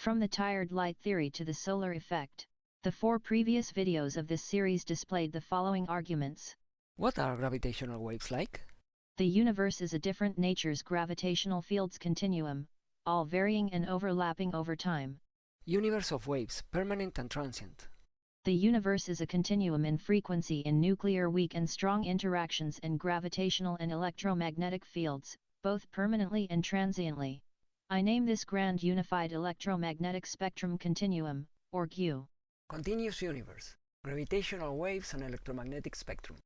From the tired light theory to the solar effect. The 4 previous videos of this series displayed the following arguments. What are gravitational waves like? The universe is a different nature's gravitational fields continuum, all varying and overlapping over time. Universe of waves, permanent and transient. The universe is a continuum in frequency in nuclear weak and strong interactions in gravitational and electromagnetic fields, both permanently and transiently. I name this grand unified electromagnetic spectrum continuum, or GU. Continuous universe, gravitational waves and electromagnetic spectrum.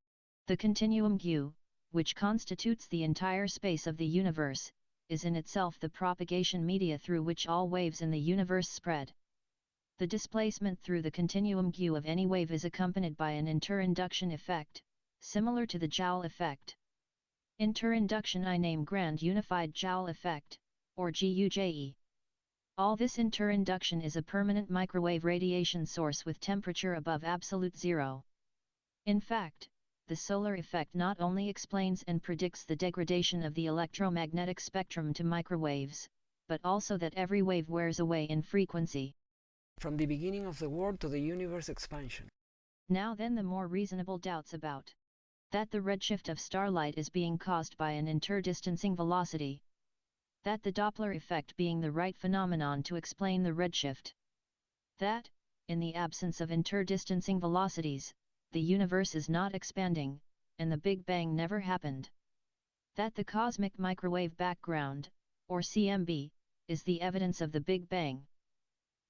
The continuum GU, which constitutes the entire space of the universe, is in itself the propagation media through which all waves in the universe spread. The displacement through the continuum GU of any wave is accompanied by an interinduction effect, similar to the Joule effect. Interinduction I name Grand Unified Joule Effect, or GUJE. All this interinduction is a permanent microwave radiation source with temperature above absolute zero. In fact, the solar effect not only explains and predicts the degradation of the electromagnetic spectrum to microwaves, but also that every wave wears away in frequency. From the beginning of the world to the universe expansion. Now then, the more reasonable doubts about that the redshift of starlight is being caused by an interdistancing velocity. That the Doppler effect being the right phenomenon to explain the redshift. That, in the absence of interdistancing velocities, the universe is not expanding, and the Big Bang never happened. That the cosmic microwave background, or CMB, is the evidence of the Big Bang.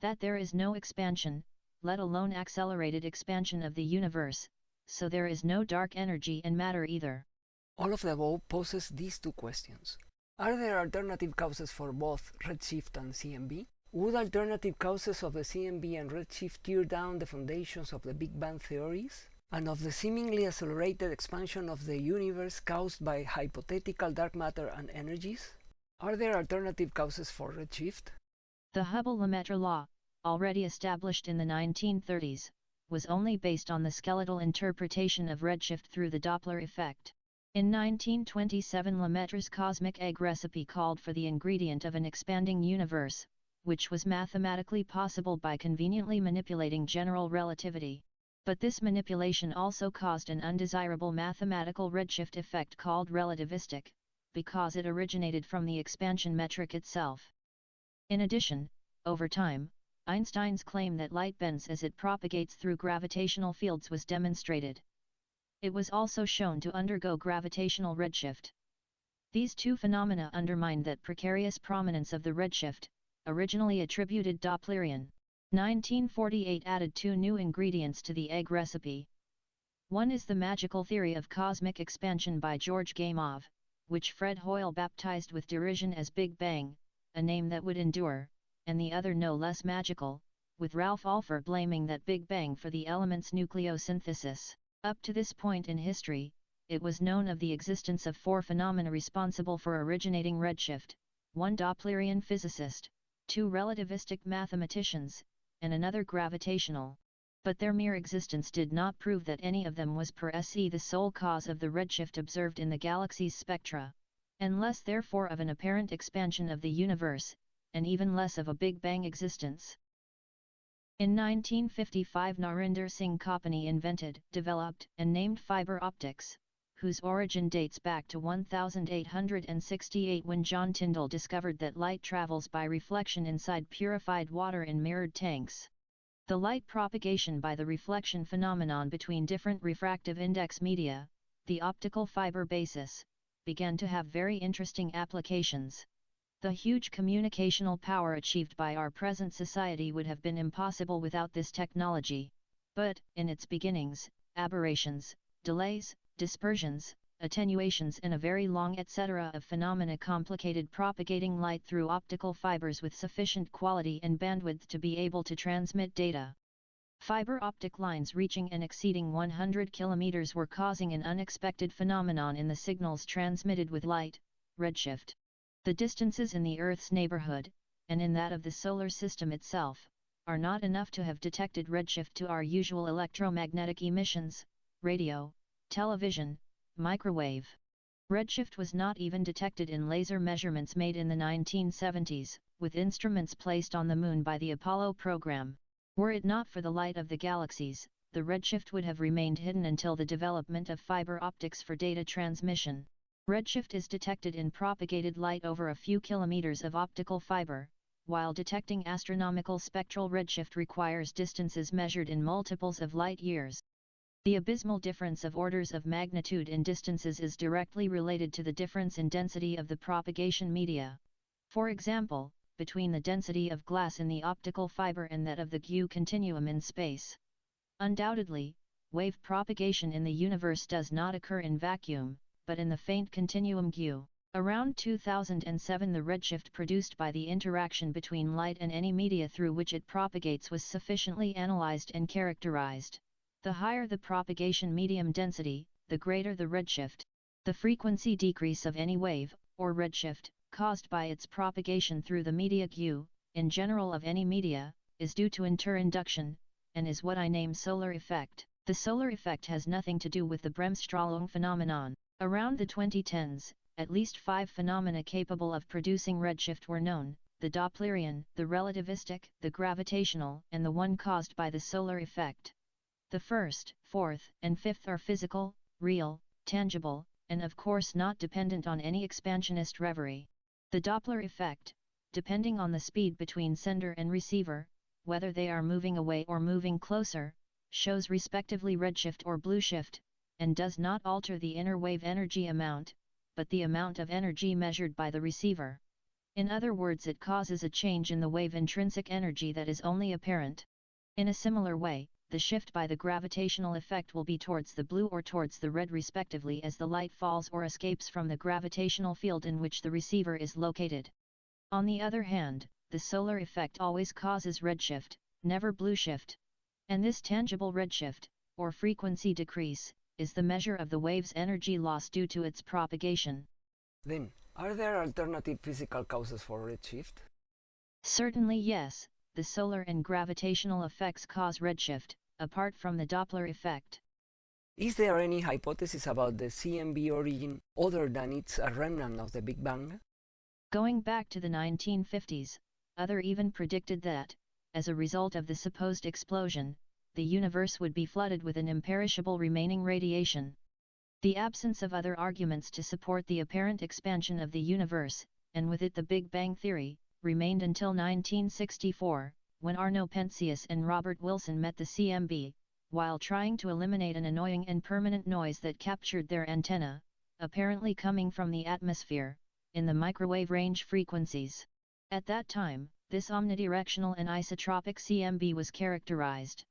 That there is no expansion, let alone accelerated expansion of the universe, so there is no dark energy and matter either. All of the above poses these 2 questions. Are there alternative causes for both redshift and CMB? Would alternative causes of the CMB and redshift tear down the foundations of the Big Bang theories, and of the seemingly accelerated expansion of the universe caused by hypothetical dark matter and energies? Are there alternative causes for redshift? The Hubble-Lemaitre law, already established in the 1930s, was only based on the skeletal interpretation of redshift through the Doppler effect. In 1927, Lemaitre's cosmic egg recipe called for the ingredient of an expanding universe, which was mathematically possible by conveniently manipulating general relativity. But this manipulation also caused an undesirable mathematical redshift effect called relativistic, because it originated from the expansion metric itself. In addition, over time, Einstein's claim that light bends as it propagates through gravitational fields was demonstrated. It was also shown to undergo gravitational redshift. These 2 phenomena undermine that precarious prominence of the redshift, originally attributed Dopplerian. 1948 added 2 new ingredients to the egg recipe. One is the magical theory of cosmic expansion by George Gamow, which Fred Hoyle baptized with derision as Big Bang, a name that would endure, and the other no less magical, with Ralph Alpher blaming that Big Bang for the element's nucleosynthesis. Up to this point in history, it was known of the existence of 4 phenomena responsible for originating redshift, 1 Dopplerian physicist, 2 relativistic mathematicians, and another gravitational. But their mere existence did not prove that any of them was per se the sole cause of the redshift observed in the galaxy's spectra, and less therefore of an apparent expansion of the universe, and even less of a Big Bang existence. In 1955, Narinder Singh Kapani invented, developed, and named fiber optics, whose origin dates back to 1868 when John Tyndall discovered that light travels by reflection inside purified water in mirrored tanks. The light propagation by the reflection phenomenon between different refractive index media, the optical fiber basis, began to have very interesting applications. The huge communicational power achieved by our present society would have been impossible without this technology. But, in its beginnings, aberrations, delays, dispersions, attenuations and a very long etc. of phenomena complicated propagating light through optical fibers with sufficient quality and bandwidth to be able to transmit data. Fiber optic lines reaching and exceeding 100 km were causing an unexpected phenomenon in the signals transmitted with light, redshift. The distances in the Earth's neighborhood, and in that of the solar system itself, are not enough to have detected redshift to our usual electromagnetic emissions, radio, television, microwave. Redshift was not even detected in laser measurements made in the 1970s, with instruments placed on the Moon by the Apollo program. Were it not for the light of the galaxies, the redshift would have remained hidden until the development of fiber optics for data transmission. Redshift is detected in propagated light over a few kilometers of optical fiber, while detecting astronomical spectral redshift requires distances measured in multiples of light years. The abysmal difference of orders of magnitude in distances is directly related to the difference in density of the propagation media. For example, between the density of glass in the optical fiber and that of the Q continuum in space. Undoubtedly, wave propagation in the universe does not occur in vacuum, but in the faint continuum Q. Around 2007, the redshift produced by the interaction between light and any media through which it propagates was sufficiently analyzed and characterized. The higher the propagation medium density, the greater the redshift. The frequency decrease of any wave, or redshift, caused by its propagation through the media Q, in general of any media, is due to interinduction, and is what I name solar effect. The solar effect has nothing to do with the Bremsstrahlung phenomenon. Around the 2010s, at least 5 phenomena capable of producing redshift were known: the Dopplerian, the relativistic, the gravitational, and the one caused by the solar effect. The first, fourth, and fifth are physical, real, tangible, and of course not dependent on any expansionist reverie. The Doppler effect, depending on the speed between sender and receiver, whether they are moving away or moving closer, shows respectively redshift or blueshift, and does not alter the inner wave energy amount, but the amount of energy measured by the receiver. In other words, it causes a change in the wave intrinsic energy that is only apparent. In a similar way, the shift by the gravitational effect will be towards the blue or towards the red respectively as the light falls or escapes from the gravitational field in which the receiver is located. On the other hand, the solar effect always causes redshift, never blueshift. And this tangible redshift, or frequency decrease, is the measure of the wave's energy loss due to its propagation. Then, are there alternative physical causes for redshift? Certainly yes. The solar and gravitational effects cause redshift, apart from the Doppler effect. Is there any hypothesis about the CMB origin other than it's a remnant of the Big Bang? Going back to the 1950s, others even predicted that, as a result of the supposed explosion, the universe would be flooded with an imperishable remaining radiation. The absence of other arguments to support the apparent expansion of the universe, and with it the Big Bang theory, remained until 1964, when Arno Penzias and Robert Wilson met the CMB, while trying to eliminate an annoying and permanent noise that captured their antenna, apparently coming from the atmosphere, in the microwave range frequencies. At that time, this omnidirectional and isotropic CMB was characterized.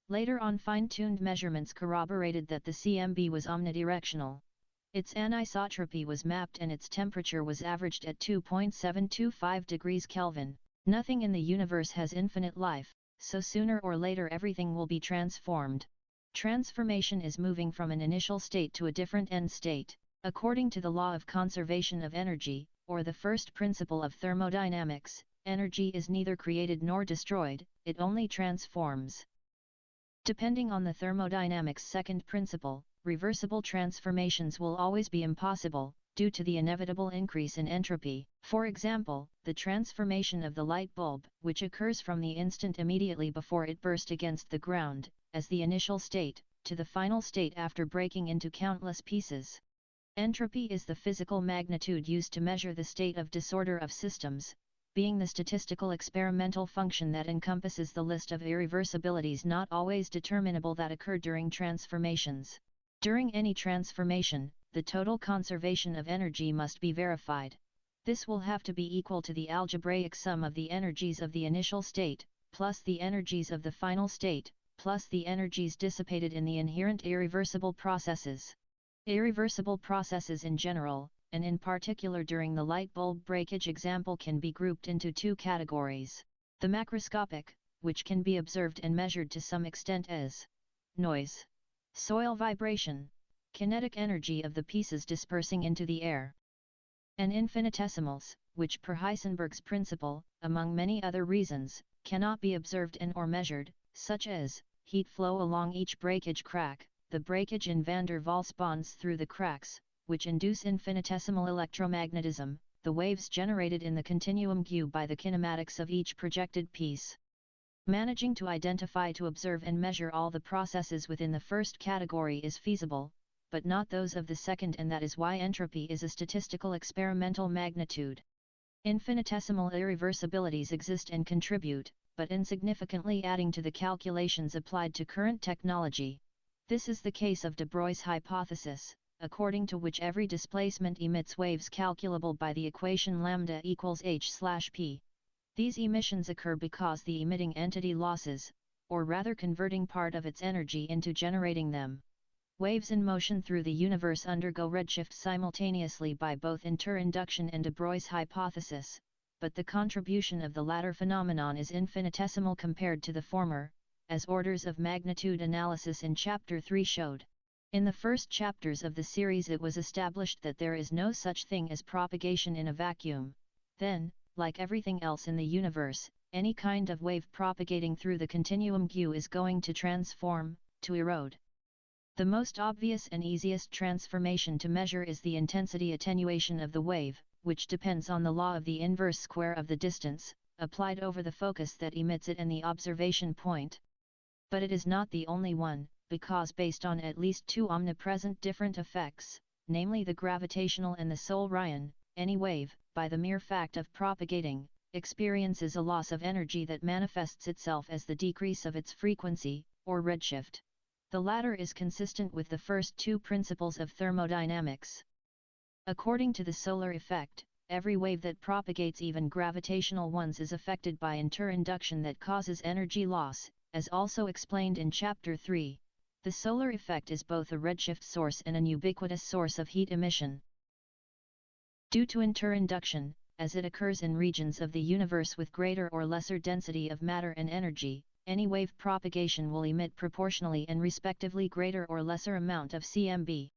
Later on, fine-tuned measurements corroborated that the CMB was omnidirectional. Its anisotropy was mapped and its temperature was averaged at 2.725 degrees Kelvin. Nothing in the universe has infinite life, so sooner or later everything will be transformed. Transformation is moving from an initial state to a different end state. According to the law of conservation of energy, or the first principle of thermodynamics, energy is neither created nor destroyed, it only transforms. Depending on the thermodynamics' second principle, reversible transformations will always be impossible, due to the inevitable increase in entropy. For example, the transformation of the light bulb, which occurs from the instant immediately before it burst against the ground, as the initial state, to the final state after breaking into countless pieces. Entropy is the physical magnitude used to measure the state of disorder of systems, being the statistical experimental function that encompasses the list of irreversibilities not always determinable that occur during transformations. During any transformation, the total conservation of energy must be verified. This will have to be equal to the algebraic sum of the energies of the initial state, plus the energies of the final state, plus the energies dissipated in the inherent irreversible processes. Irreversible processes in general, and in particular during the light bulb breakage example, can be grouped into two categories. The macroscopic, which can be observed and measured to some extent as noise, soil vibration, kinetic energy of the pieces dispersing into the air, and infinitesimals, which per Heisenberg's principle, among many other reasons, cannot be observed and or measured, such as heat flow along each breakage crack, the breakage in van der Waals bonds through the cracks, which induce infinitesimal electromagnetism, the waves generated in the continuum Q by the kinematics of each projected piece. Managing to identify, to observe and measure all the processes within the first category is feasible, but not those of the second, and that is why entropy is a statistical experimental magnitude. Infinitesimal irreversibilities exist and contribute, but insignificantly, adding to the calculations applied to current technology. This is the case of de Broglie's hypothesis, according to which every displacement emits waves calculable by the equation lambda equals h/p. These emissions occur because the emitting entity losses, or rather converting part of its energy into generating them. Waves in motion through the universe undergo redshift simultaneously by both interinduction and de Broglie's hypothesis, but the contribution of the latter phenomenon is infinitesimal compared to the former, as orders of magnitude analysis in Chapter 3 showed. In the first chapters of the series it was established that there is no such thing as propagation in a vacuum. Then, like everything else in the universe, any kind of wave propagating through the continuum Q is going to transform, to erode. The most obvious and easiest transformation to measure is the intensity attenuation of the wave, which depends on the law of the inverse square of the distance, applied over the focus that emits it and the observation point. But it is not the only one, because based on at least two omnipresent different effects, namely the gravitational and the Solarian, any wave, by the mere fact of propagating, experiences a loss of energy that manifests itself as the decrease of its frequency, or redshift. The latter is consistent with the first two principles of thermodynamics. According to the solar effect, every wave that propagates, even gravitational ones, is affected by interinduction that causes energy loss, as also explained in Chapter 3. The solar effect is both a redshift source and an ubiquitous source of heat emission. Due to interinduction, as it occurs in regions of the universe with greater or lesser density of matter and energy, any wave propagation will emit proportionally and respectively greater or lesser amount of CMB.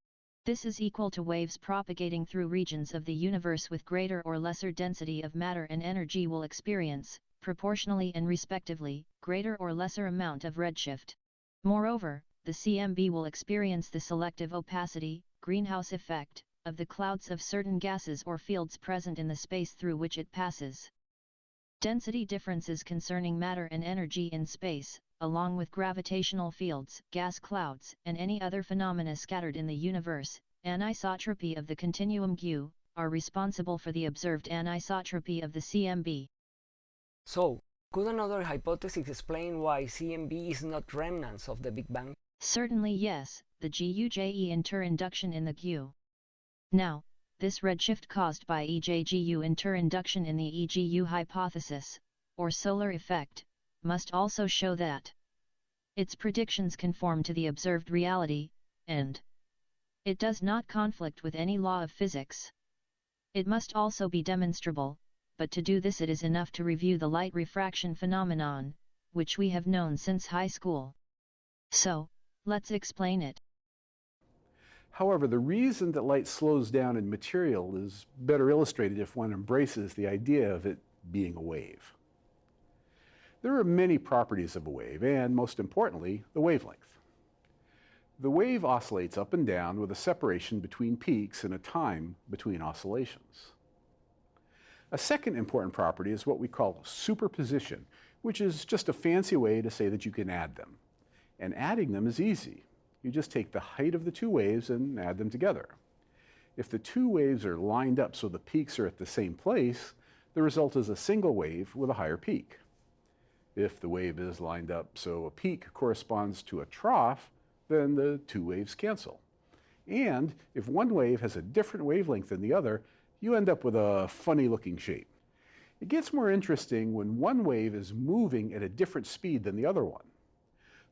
This is equal to waves propagating through regions of the universe with greater or lesser density of matter and energy will experience, proportionally and respectively, greater or lesser amount of redshift. Moreover, the CMB will experience the selective opacity, greenhouse effect, of the clouds of certain gases or fields present in the space through which it passes. Density differences concerning matter and energy in space, along with gravitational fields, gas clouds, and any other phenomena scattered in the universe, anisotropy of the continuum Q, are responsible for the observed anisotropy of the CMB. So, could another hypothesis explain why CMB is not remnants of the Big Bang? Certainly yes, the GUJE interinduction in the Q. Now, this redshift caused by EJGU interinduction in the EGU hypothesis, or solar effect, must also show that its predictions conform to the observed reality, and it does not conflict with any law of physics. It must also be demonstrable, but to do this it is enough to review the light refraction phenomenon, which we have known since high school. So, let's explain it. However, the reason that light slows down in material is better illustrated if one embraces the idea of it being a wave. There are many properties of a wave, and most importantly, the wavelength. The wave oscillates up and down with a separation between peaks and a time between oscillations. A second important property is what we call superposition, which is just a fancy way to say that you can add them. And adding them is easy. You just take the height of the two waves and add them together. If the two waves are lined up so the peaks are at the same place, the result is a single wave with a higher peak. If the wave is lined up so a peak corresponds to a trough, then the two waves cancel. And if one wave has a different wavelength than the other, you end up with a funny looking shape. It gets more interesting when one wave is moving at a different speed than the other one.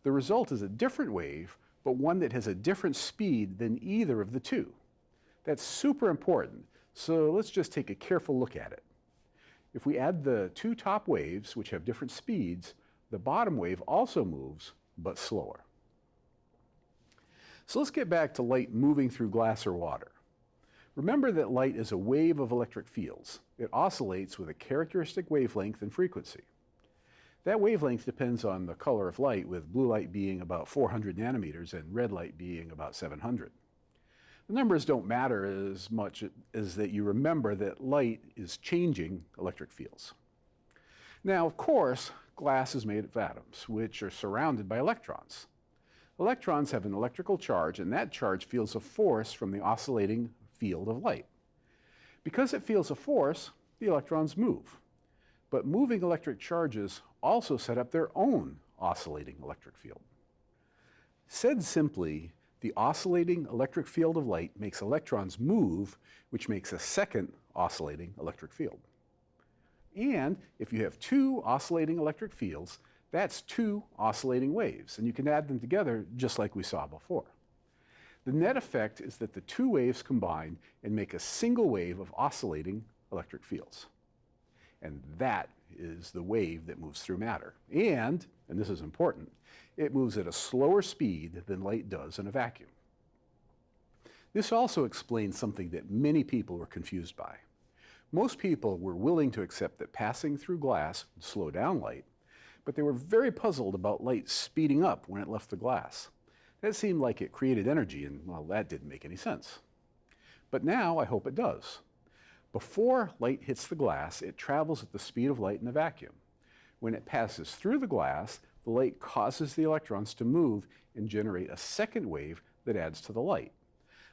The result is a different wave, but one that has a different speed than either of the two. That's super important, so let's just take a careful look at it. If we add the two top waves, which have different speeds, the bottom wave also moves, but slower. So let's get back to light moving through glass or water. Remember that light is a wave of electric fields. It oscillates with a characteristic wavelength and frequency. That wavelength depends on the color of light, with blue light being about 400 nanometers and red light being about 700. The numbers don't matter as much as that you remember that light is changing electric fields. Now, of course, glass is made of atoms, which are surrounded by electrons. Electrons have an electrical charge, and that charge feels a force from the oscillating field of light. Because it feels a force, the electrons move. But moving electric charges also set up their own oscillating electric field. Said simply, the oscillating electric field of light makes electrons move, which makes a second oscillating electric field. And if you have two oscillating electric fields, that's two oscillating waves, and you can add them together just like we saw before. The net effect is that the two waves combine and make a single wave of oscillating electric fields. And that is the wave that moves through matter. And this is important, it moves at a slower speed than light does in a vacuum. This also explains something that many people were confused by. Most people were willing to accept that passing through glass would slow down light, but they were very puzzled about light speeding up when it left the glass. That seemed like it created energy, and well, that didn't make any sense. But now I hope it does. Before light hits the glass, it travels at the speed of light in a vacuum. When it passes through the glass, the light causes the electrons to move and generate a second wave that adds to the light.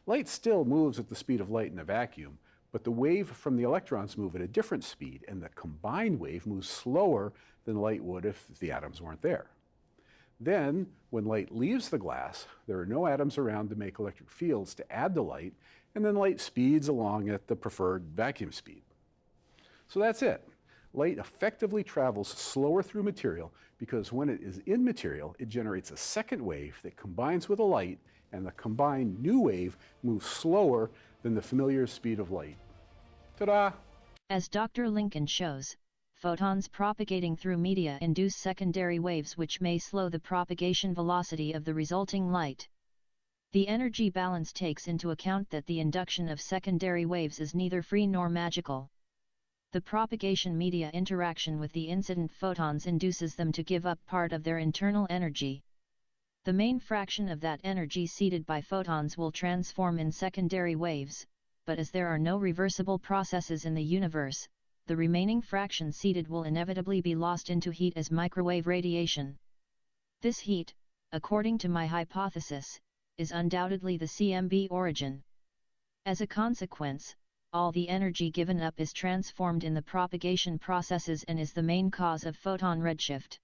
Light still moves at the speed of light in a vacuum, but the wave from the electrons move at a different speed, and the combined wave moves slower than light would if the atoms weren't there. Then, when light leaves the glass, there are no atoms around to make electric fields to add to light, and then light speeds along at the preferred vacuum speed. So that's it. Light effectively travels slower through material because when it is in material, it generates a second wave that combines with a light, and the combined new wave moves slower than the familiar speed of light. Ta-da! As Dr. Lincoln shows, photons propagating through media induce secondary waves which may slow the propagation velocity of the resulting light. The energy balance takes into account that the induction of secondary waves is neither free nor magical. The propagation media interaction with the incident photons induces them to give up part of their internal energy. The main fraction of that energy seeded by photons will transform in secondary waves, but as there are no reversible processes in the universe, the remaining fraction seeded will inevitably be lost into heat as microwave radiation. This heat, according to my hypothesis, is undoubtedly the CMB origin. As a consequence, all the energy given up is transformed in the propagation processes and is the main cause of photon redshift.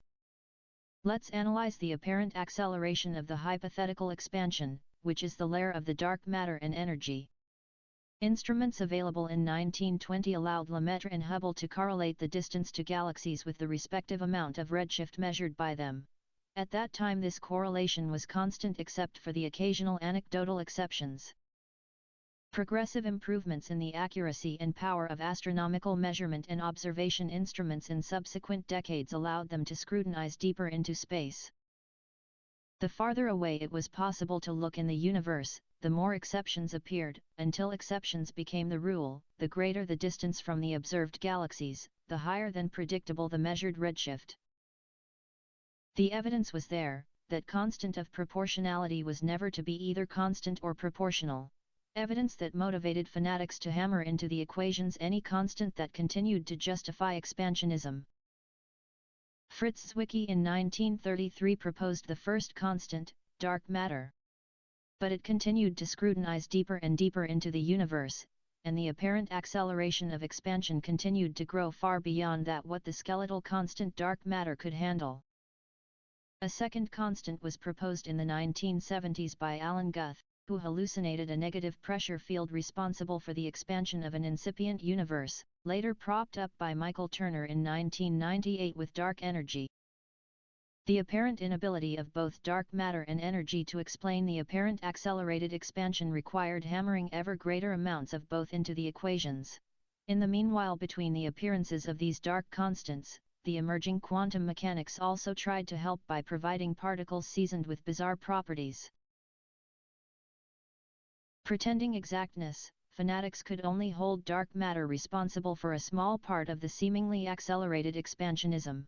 Let's analyze the apparent acceleration of the hypothetical expansion, which is the layer of the dark matter and energy. Instruments available in 1920 allowed Lemaitre and Hubble to correlate the distance to galaxies with the respective amount of redshift measured by them. At that time this correlation was constant except for the occasional anecdotal exceptions. Progressive improvements in the accuracy and power of astronomical measurement and observation instruments in subsequent decades allowed them to scrutinize deeper into space. The farther away it was possible to look in the universe, the more exceptions appeared, until exceptions became the rule. The greater the distance from the observed galaxies, the higher than predictable the measured redshift. The evidence was there, that constant of proportionality was never to be either constant or proportional. Evidence that motivated fanatics to hammer into the equations any constant that continued to justify expansionism. Fritz Zwicky in 1933 proposed the first constant, dark matter. But it continued to scrutinize deeper and deeper into the universe, and the apparent acceleration of expansion continued to grow far beyond that what the skeletal constant dark matter could handle. A second constant was proposed in the 1970s by Alan Guth, who hallucinated a negative pressure field responsible for the expansion of an incipient universe, later propped up by Michael Turner in 1998 with dark energy. The apparent inability of both dark matter and energy to explain the apparent accelerated expansion required hammering ever greater amounts of both into the equations. In the meanwhile between the appearances of these dark constants, the emerging quantum mechanics also tried to help by providing particles seasoned with bizarre properties. Pretending exactness, fanatics could only hold dark matter responsible for a small part of the seemingly accelerated expansionism.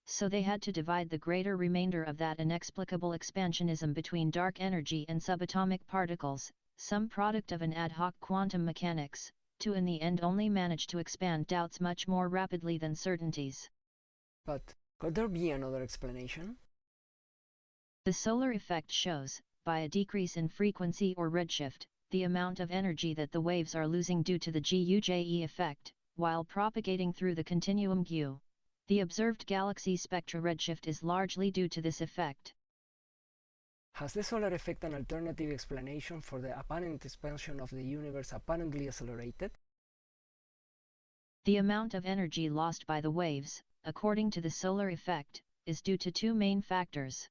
So they had to divide the greater remainder of that inexplicable expansionism between dark energy and subatomic particles, some product of an ad hoc quantum mechanics, to in the end only manage to expand doubts much more rapidly than certainties. But could there be another explanation? The solar effect shows, by a decrease in frequency or redshift, the amount of energy that the waves are losing due to the GUJE effect, while propagating through the continuum GU. The observed galaxy spectra redshift is largely due to this effect. Has the solar effect an alternative explanation for the apparent expansion of the universe apparently accelerated? The amount of energy lost by the waves, according to the solar effect, is due to two main factors.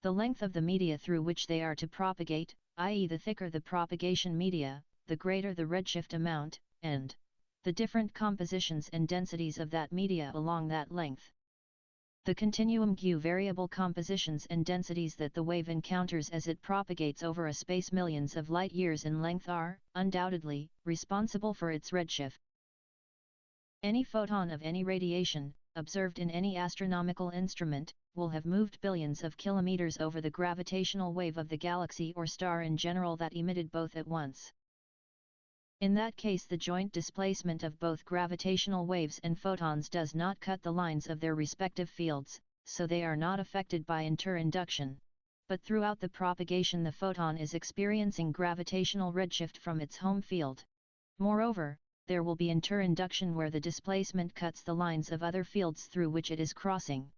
The length of the media through which they are to propagate, i.e. the thicker the propagation media, the greater the redshift amount, and the different compositions and densities of that media along that length. The continuum GU variable compositions and densities that the wave encounters as it propagates over a space millions of light-years in length are, undoubtedly, responsible for its redshift. Any photon of any radiation, observed in any astronomical instrument, will have moved billions of kilometers over the gravitational wave of the galaxy or star in general that emitted both at once. In that case, the joint displacement of both gravitational waves and photons does not cut the lines of their respective fields, so they are not affected by interinduction. But throughout the propagation, the photon is experiencing gravitational redshift from its home field. Moreover, there will be interinduction where the displacement cuts the lines of other fields through which it is crossing.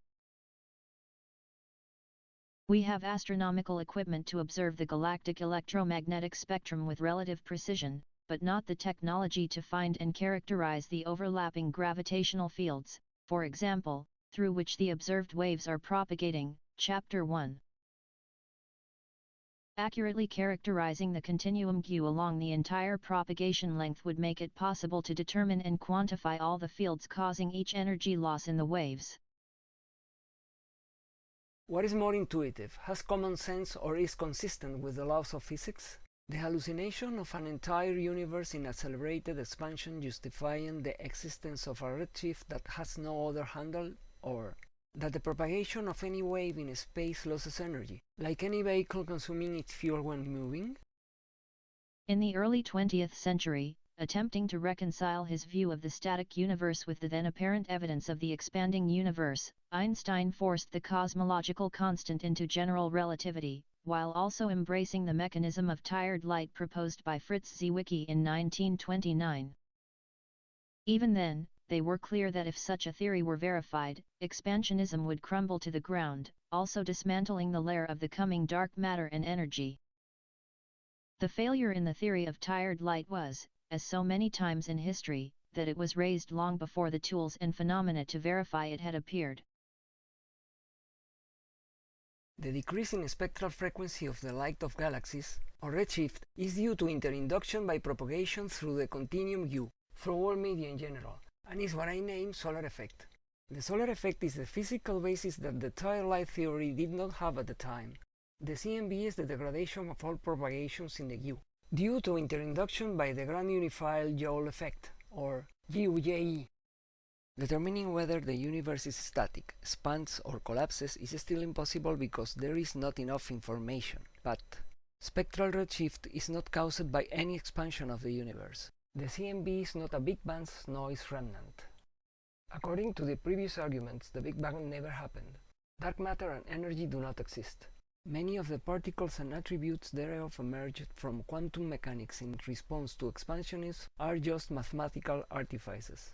We have astronomical equipment to observe the galactic electromagnetic spectrum with relative precision, but not the technology to find and characterize the overlapping gravitational fields, for example, through which the observed waves are propagating. Chapter 1. Accurately characterizing the continuum GU along the entire propagation length would make it possible to determine and quantify all the fields causing each energy loss in the waves. What is more intuitive, has common sense, or is consistent with the laws of physics? The hallucination of an entire universe in accelerated expansion justifying the existence of a redshift that has no other handle, or that the propagation of any wave in space loses energy, like any vehicle consuming its fuel when moving? In the early 20th century, attempting to reconcile his view of the static universe with the then apparent evidence of the expanding universe, Einstein forced the cosmological constant into general relativity, while also embracing the mechanism of tired light proposed by Fritz Zwicky in 1929. Even then, they were clear that if such a theory were verified, expansionism would crumble to the ground, also dismantling the lair of the coming dark matter and energy. The failure in the theory of tired light was, as so many times in history, that it was raised long before the tools and phenomena to verify it had appeared. The decrease in spectral frequency of the light of galaxies, or redshift, is due to interinduction by propagation through the continuum GU, through all media in general, and is what I name solar effect. The solar effect is the physical basis that the tired light theory did not have at the time. The CMB is the degradation of all propagations in the GU, due to interinduction by the grand unified Joule effect, or GUJE. Determining whether the universe is static, expands or collapses is still impossible because there is not enough information. But spectral redshift is not caused by any expansion of the universe. The CMB is not a Big Bang's noise remnant. According to the previous arguments, the Big Bang never happened. Dark matter and energy do not exist. Many of the particles and attributes thereof emerged from quantum mechanics in response to expansionism are just mathematical artifices.